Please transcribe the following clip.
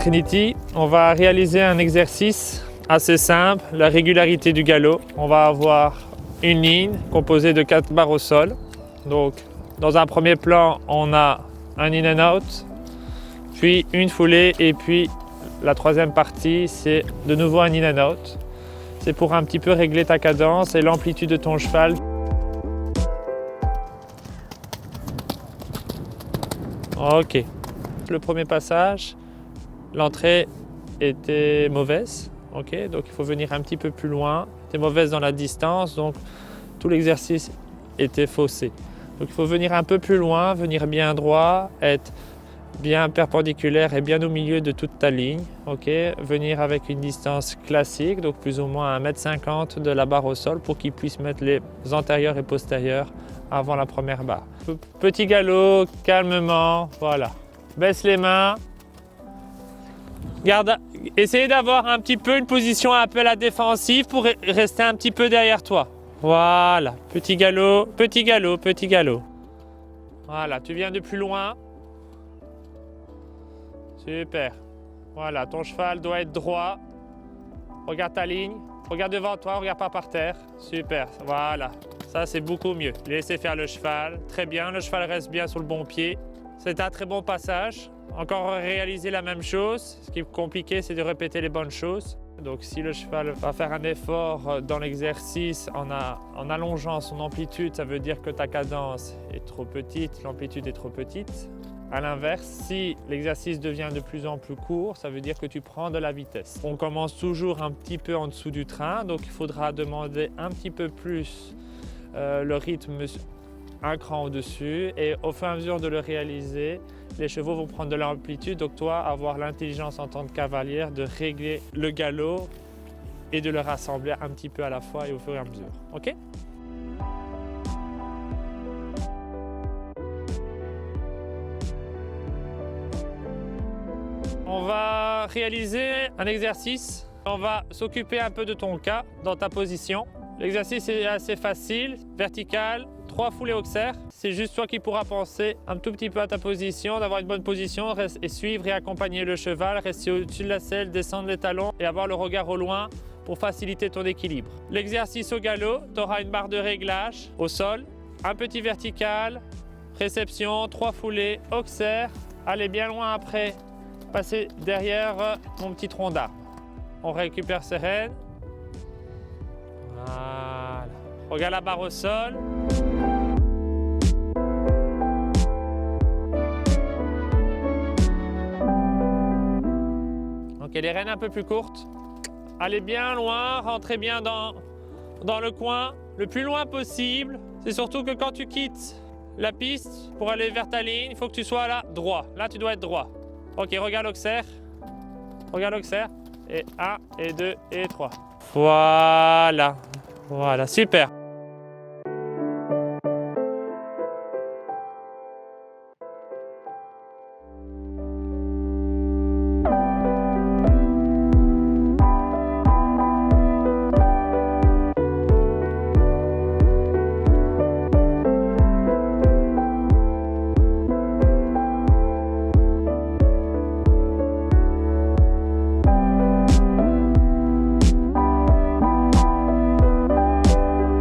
Trinity, on va réaliser un exercice assez simple, la régularité du galop. On va avoir une ligne composée de 4 barres au sol. Donc, dans un premier plan, on a un in and out, puis une foulée, et puis la troisième partie, c'est de nouveau un in and out. C'est pour un petit peu régler ta cadence et l'amplitude de ton cheval. Ok. Le premier passage, l'entrée était mauvaise. Ok, donc il faut venir un petit peu plus loin. C'était mauvaise dans la distance, donc tout l'exercice était faussé. Donc il faut venir un peu plus loin, venir bien droit, être bien perpendiculaire et bien au milieu de toute ta ligne. Ok, venir avec une distance classique, donc plus ou moins 1,50 m de la barre au sol pour qu'il puisse mettre les antérieurs et postérieurs avant la première barre. Petit galop, calmement, voilà. Baisse les mains. Essayez d'avoir un petit peu une position un peu à la défensive pour rester un petit peu derrière toi. Voilà, petit galop, petit galop, petit galop. Voilà, tu viens de plus loin. Super. Voilà, ton cheval doit être droit. Regarde ta ligne. Regarde devant toi, regarde pas par terre. Super, voilà. Ça, c'est beaucoup mieux. Laissez faire le cheval. Très bien, le cheval reste bien sur le bon pied. C'est un très bon passage. Encore réaliser la même chose. Ce qui est compliqué, c'est de répéter les bonnes choses. Donc si le cheval va faire un effort dans l'exercice en allongeant son amplitude, ça veut dire que ta cadence est trop petite, l'amplitude est trop petite. A l'inverse, si l'exercice devient de plus en plus court, ça veut dire que tu prends de la vitesse. On commence toujours un petit peu en dessous du train, donc il faudra demander un petit peu plus le rythme un cran au-dessus, et au fur et à mesure de le réaliser, les chevaux vont prendre de l'amplitude, donc toi, avoir l'intelligence en tant que cavalière de régler le galop et de le rassembler un petit peu à la fois et au fur et à mesure. Ok ? On va réaliser un exercice. On va s'occuper un peu de ton cas dans ta position. L'exercice est assez facile, vertical, 3 foulées auxerres. C'est juste toi qui pourras penser un tout petit peu à ta position, d'avoir une bonne position et suivre et accompagner le cheval, rester au-dessus de la selle, descendre les talons et avoir le regard au loin pour faciliter ton équilibre. L'exercice au galop, tu auras une barre de réglage au sol, un petit vertical, réception, 3 foulées auxerres. Allez bien loin après, passer derrière mon petit tronc d'arbre. On récupère ses rênes. Voilà. Regarde la barre au sol. Ok, les rênes un peu plus courtes. Allez bien loin, rentrez bien dans le coin, le plus loin possible. C'est surtout que quand tu quittes la piste pour aller vers ta ligne, il faut que tu sois là, droit. Là, tu dois être droit. Ok, regarde l'auxerre. Regarde l'auxerre. Et 1, et 2, et 3. Voilà. Voilà, super.